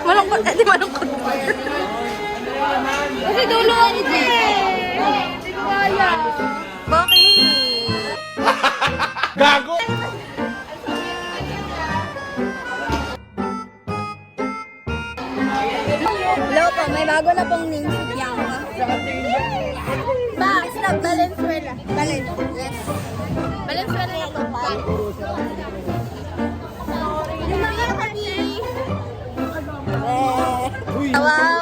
Malungkot, di malungkot. Kasi dulo ako eh. Hindi ko kaya. Bakit? Gago! Hello po, may bago na pong name si Bianca. Ba, snap, Valenzuela. Yes. Valenzuela na po pa. Yung mga kami. Tawa.